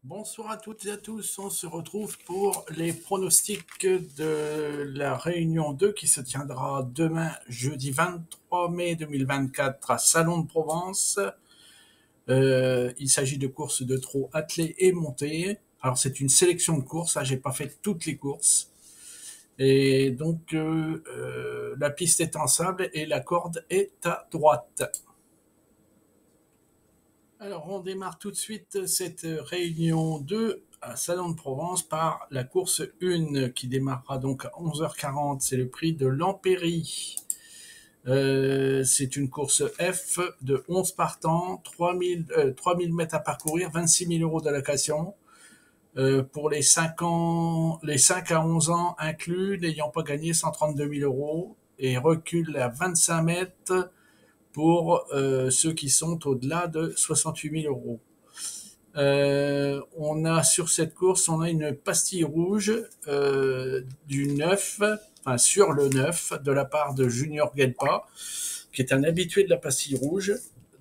Bonsoir à toutes et à tous, on se retrouve pour les pronostics de la réunion 2 qui se tiendra demain jeudi 23 mai 2024 à Salon de Provence. Il s'agit de courses de trot attelées et montées. Alors c'est une sélection de courses, j'ai pas fait toutes les courses. Et donc la piste est en sable et la corde est à droite. Alors, on démarre tout de suite cette réunion 2 à Salon de Provence par la course 1 qui démarrera donc à 11h40. C'est le prix de l'Empéry. C'est une course F de 11 partants, 3000 mètres à parcourir, 26 000 euros d'allocation. Pour les 5 à 11 ans inclus, n'ayant pas gagné 132 000 euros et recule à 25 mètres pour ceux qui sont au-delà de 68 000 euros. On a sur cette course, on a une pastille rouge du 9, enfin sur le 9, de la part de Junior Gelpa, qui est un habitué de la pastille rouge.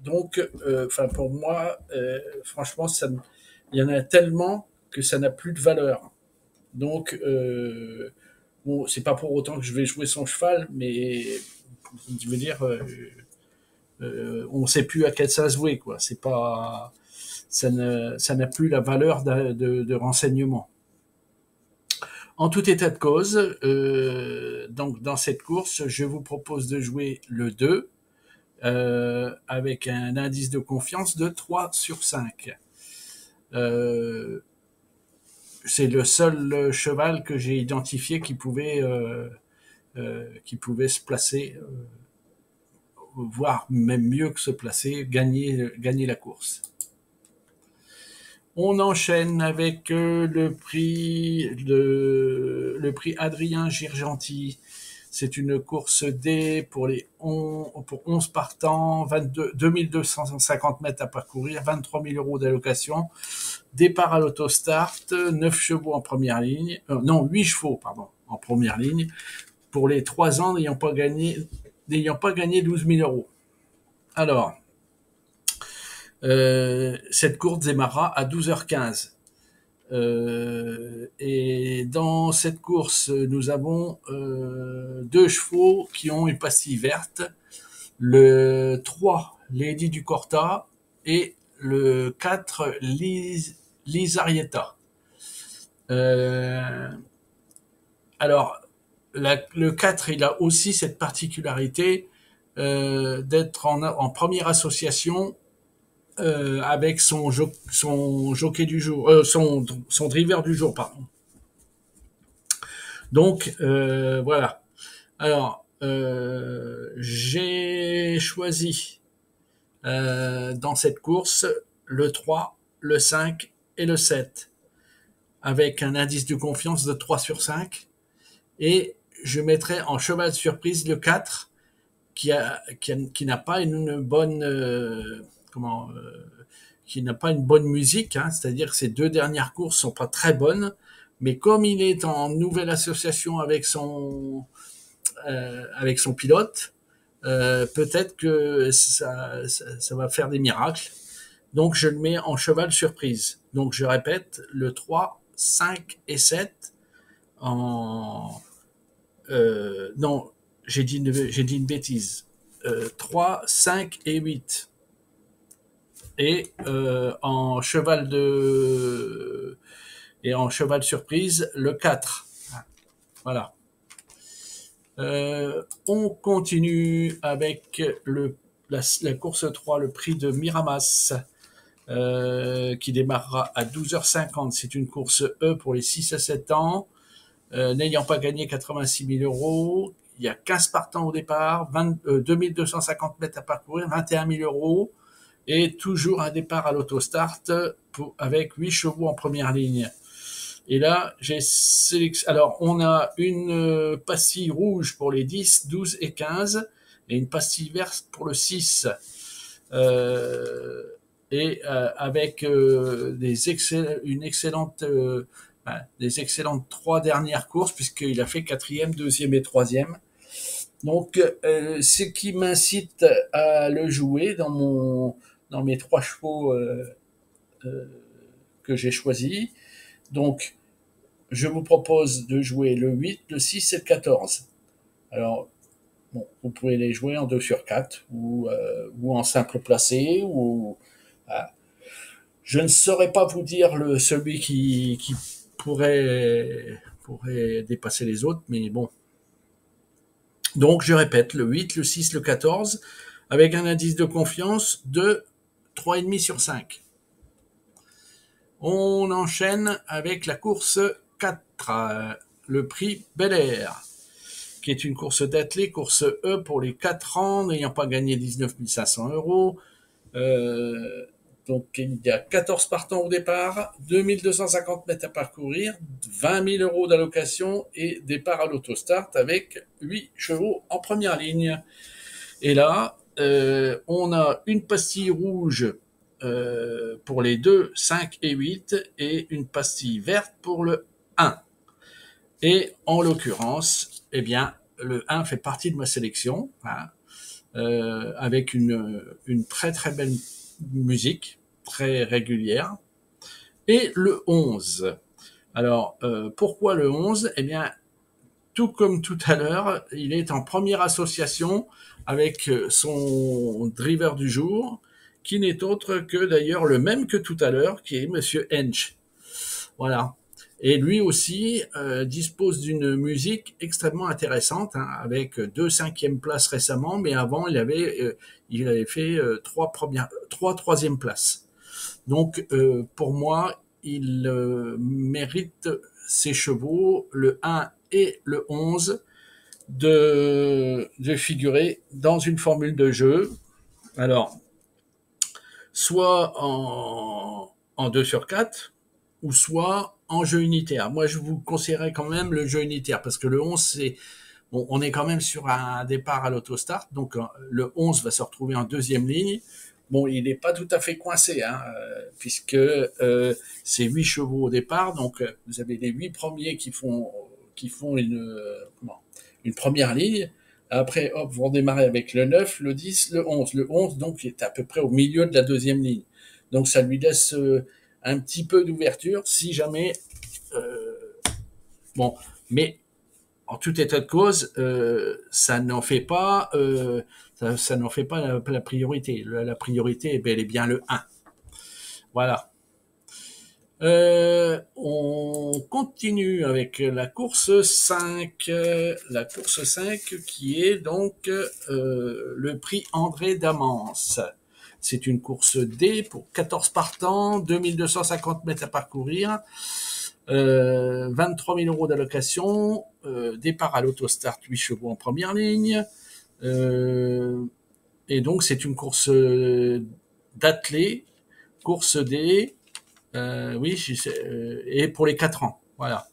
Donc, pour moi, franchement, il y en a tellement que ça n'a plus de valeur. Donc, bon, c'est pas pour autant que je vais jouer son cheval, mais je veux dire, on ne sait plus à quel ça se jouer, quoi. C'est pas, ça n'a plus la valeur de renseignement. En tout état de cause, donc dans cette course, je vous propose de jouer le 2 avec un indice de confiance de 3 sur 5. C'est le seul cheval que j'ai identifié qui pouvait se placer, voire même mieux que se placer, gagner la course. On enchaîne avec le prix Adrien Girgenti. C'est une course D pour 11 partants, 2250 mètres à parcourir, 23 000 euros d'allocation. Départ à l'autostart, 9 chevaux en première ligne, 8 chevaux, pardon, en première ligne, pour les 3 ans n'ayant pas gagné 12 000 euros. Alors, cette course démarrera à 12h15. Et dans cette course, nous avons 2 chevaux qui ont une pastille verte. Le 3, Lady du Corta, et le 4, Lisarietta. Alors, le 4, il a aussi cette particularité d'être en première association avec son jockey du jour, son driver du jour, pardon. Donc voilà. Alors j'ai choisi dans cette course le 3, le 5 et le 7 avec un indice de confiance de 3 sur 5 et je mettrai en cheval surprise le 4 qui n'a pas une bonne qui n'a pas une bonne musique, hein, c'est-à-dire que ces 2 dernières courses sont pas très bonnes, mais comme il est en nouvelle association avec son pilote, peut-être que ça va faire des miracles. Donc je le mets en cheval surprise. Donc je répète, le 3, 5 et 7 en... non, j'ai dit une bêtise. 3, 5 et 8. Et en cheval surprise, le 4. Voilà. On continue avec la course 3, le prix de Miramas, qui démarrera à 12h50. C'est une course E pour les 6 à 7 ans, n'ayant pas gagné 86 000 euros. Il y a 15 partants au départ, 2250 mètres à parcourir, 21 000 euros. Et toujours un départ à l'autostart avec 8 chevaux en première ligne. Et là, alors, on a une pastille rouge pour les 10, 12 et 15, et une pastille verte pour le 6. Avec des excellentes 3 dernières courses, puisqu'il a fait 4e, 2e et 3e. Donc, ce qui m'incite à le jouer dans mes 3 chevaux que j'ai choisi. Donc, je vous propose de jouer le 8, le 6 et le 14. Alors, bon, vous pouvez les jouer en 2 sur 4 ou en simple placé. Voilà. Je ne saurais pas vous dire celui qui pourrait dépasser les autres, mais bon. Donc, je répète, le 8, le 6, le 14, avec un indice de confiance de 3,5 sur 5. On enchaîne avec la course 4, le prix Bel Air, qui est une course d'athlée, course E pour les 4 ans, n'ayant pas gagné 19 500 euros. Donc, il y a 14 partants au départ, 2250 mètres à parcourir, 20 000 euros d'allocation et départ à l'autostart avec 8 chevaux en première ligne. Et là, on a une pastille rouge pour les 2, 5 et 8 et une pastille verte pour le 1. Et en l'occurrence, eh bien, le 1 fait partie de ma sélection, hein, avec une très très belle musique, très régulière. Et le 11. Alors, pourquoi le 11 ? Eh bien, tout comme tout à l'heure, il est en première association avec son driver du jour, qui n'est autre que d'ailleurs le même que tout à l'heure, qui est Monsieur Hench. Voilà. Et lui aussi dispose d'une musique extrêmement intéressante, hein, avec 2 5e places récemment, mais avant il avait fait 3 troisième places. Donc pour moi, il mérite ses chevaux, le 1 et le 11, de figurer dans une formule de jeu. Alors, soit en 2 sur 4, ou soit en jeu unitaire. Moi, je vous conseillerais quand même le jeu unitaire, parce que le 11, on est quand même sur un départ à l'autostart, donc le 11 va se retrouver en deuxième ligne. Bon, il n'est pas tout à fait coincé, hein, puisque c'est 8 chevaux au départ, donc vous avez les 8 premiers qui font une première ligne. Après, hop, vous redémarrez avec le 9, le 10, le 11. Le 11, donc, est à peu près au milieu de la deuxième ligne. Donc, ça lui laisse un petit peu d'ouverture si jamais... bon, mais en tout état de cause, ça n'en fait pas, ça n'en fait pas la priorité. La priorité est bel et bien le 1. Voilà. On continue avec la course 5. La course 5 qui est donc le prix André Damance. C'est une course D pour 14 partants, 2250 mètres à parcourir, 23 000 euros d'allocation, départ à l'autostart 8 chevaux en première ligne. Et donc c'est une course d'athlée, course D, oui, et pour les 4 ans, voilà.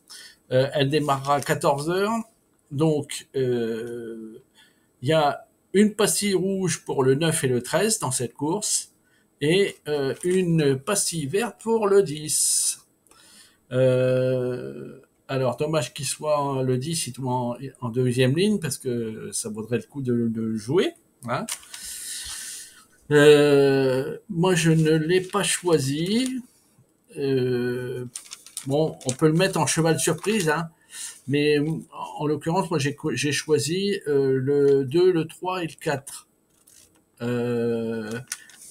Elle démarrera à 14 heures, donc il y a une pastille rouge pour le 9 et le 13 dans cette course, et une pastille verte pour le 10. Alors, dommage qu'il soit le 10 en deuxième ligne, parce que ça vaudrait le coup de jouer, hein. Moi, je ne l'ai pas choisi. Bon, on peut le mettre en cheval surprise, hein, mais en l'occurrence, moi, j'ai choisi le 2, le 3 et le 4.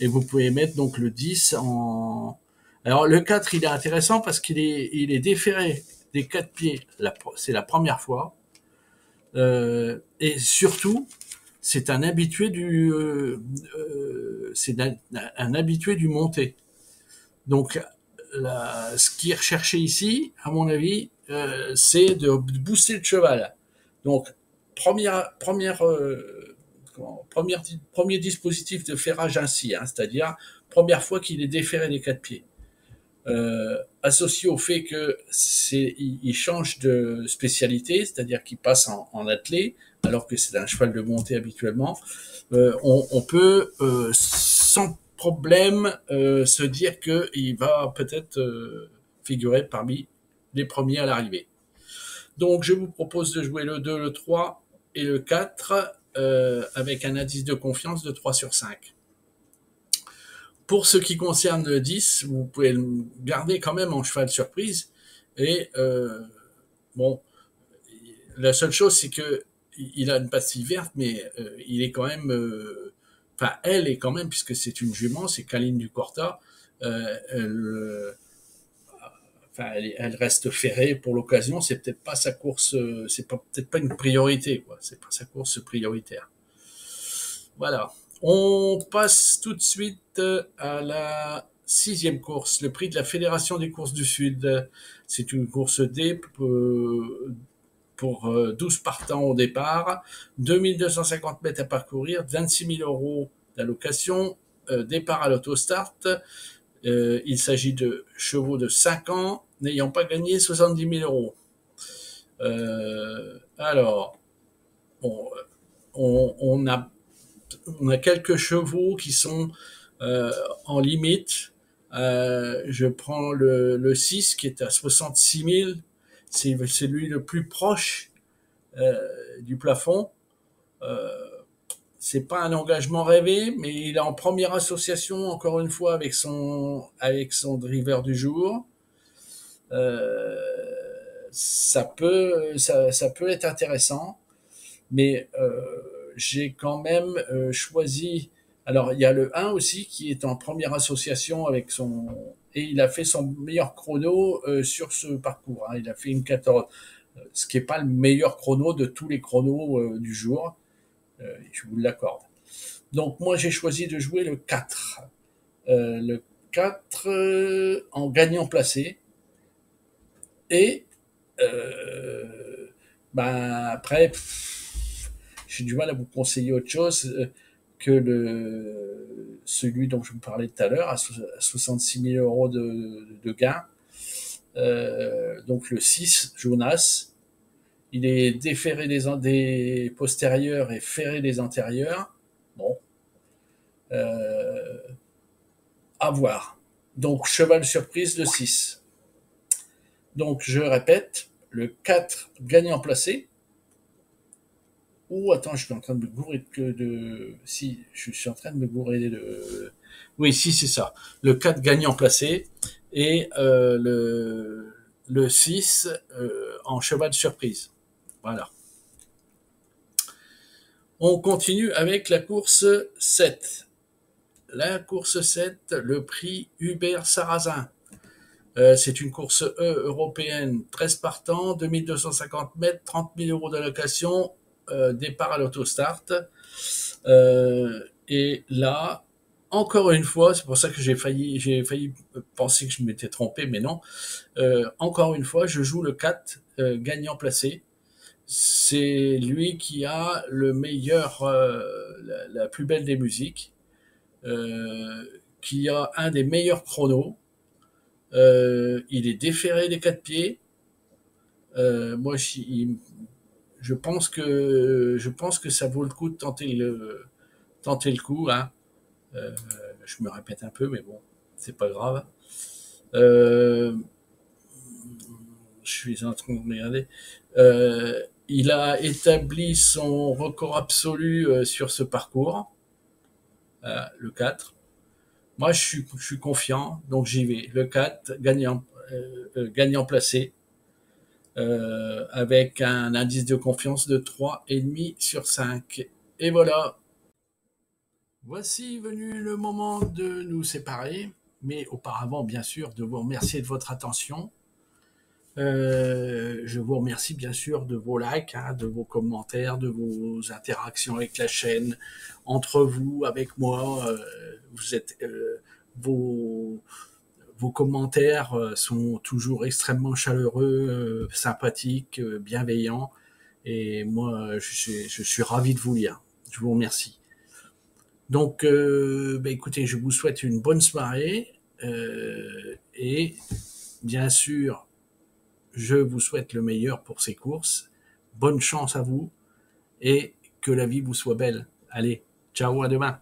Et vous pouvez mettre donc le 10 en... Alors, le 4, il est intéressant parce qu'il est déféré des 4 pieds. C'est la première fois. Et surtout, c'est un habitué un habitué du monté. Donc, ce qui est recherché ici, à mon avis, c'est de booster le cheval. Donc, premier dispositif de ferrage ainsi, hein, c'est-à-dire première fois qu'il est déféré des 4 pieds. Associé au fait que il change de spécialité, c'est-à-dire qu'il passe en attelé, alors que c'est un cheval de montée habituellement, on peut sans problème se dire qu'il va peut-être figurer parmi les premiers à l'arrivée. Donc je vous propose de jouer le 2, le 3 et le 4 avec un indice de confiance de 3 sur 5. Pour ce qui concerne le 10, vous pouvez le garder quand même en cheval surprise. Et bon, la seule chose, c'est que il a une pastille verte, mais il est quand même, enfin, elle est quand même, puisque c'est une jument, c'est Caline du Corta, elle, enfin, elle reste ferrée pour l'occasion. C'est peut-être pas sa course, c'est peut-être pas une priorité, quoi. C'est pas sa course prioritaire. Voilà. On passe tout de suite à la 6e course, le prix de la Fédération des courses du Sud. C'est une course D pour 12 partants au départ, 2250 mètres à parcourir, 26 000 euros d'allocation, départ à l'autostart. Il s'agit de chevaux de 5 ans n'ayant pas gagné 70 000 euros. Alors, bon, on a quelques chevaux qui sont en limite. Je prends le 6 qui est à 66 000. C'est lui le plus proche du plafond. C'est pas un engagement rêvé, mais il est en première association encore une fois avec son driver du jour. Euh, ça peut être intéressant, mais j'ai quand même choisi. Alors il y a le 1 aussi qui est en première association avec son et il a fait son meilleur chrono sur ce parcours. Hein. Il a fait une 14, ce qui est pas le meilleur chrono de tous les chronos du jour. Je vous l'accorde. Donc moi j'ai choisi de jouer le 4. Le 4 en gagnant placé. Et ben après, j'ai du mal à vous conseiller autre chose que celui dont je vous parlais tout à l'heure, à 66 000 euros de gain. Donc le 6, Jonas, il est déferré des postérieurs et ferré des antérieurs. Bon, à voir. Donc cheval surprise, le 6. Donc je répète, le 4 gagnant placé. Ou attends, je suis en train de me gourer de. Si, je suis en train de me gourer de. Oui, si, c'est ça. Le 4 gagnant placé et le 6 en cheval surprise. Voilà. On continue avec la course 7. La course 7, le prix Hubert Sarrazin. C'est une course européenne, 13 partants, 2250 mètres, 30 000 euros d'allocation, départ à l'autostart. Et là, encore une fois, c'est pour ça que j'ai failli penser que je m'étais trompé, mais non. Encore une fois, je joue le 4, gagnant placé. C'est lui qui a le meilleur, la plus belle des musiques, qui a un des meilleurs chronos. Il est déferré des 4 pieds. Moi, je pense que ça vaut le coup de tenter le coup. Hein. Je me répète un peu, mais bon, c'est pas grave. Je suis en train de regarder. Il a établi son record absolu sur ce parcours, le 4. Moi, je suis confiant, donc j'y vais. Le 4, gagnant placé, avec un indice de confiance de 3,5 sur 5. Et voilà. Voici venu le moment de nous séparer, mais auparavant, bien sûr, de vous remercier de votre attention. Je vous remercie bien sûr de vos likes, hein, de vos commentaires, de vos interactions avec la chaîne, entre vous, avec moi. Vous êtes, vos commentaires sont toujours extrêmement chaleureux, sympathiques, bienveillants. Et moi, je suis ravi de vous lire. Je vous remercie. Donc, écoutez, je vous souhaite une bonne soirée et bien sûr, je vous souhaite le meilleur pour ces courses. Bonne chance à vous et que la vie vous soit belle. Allez, ciao, à demain.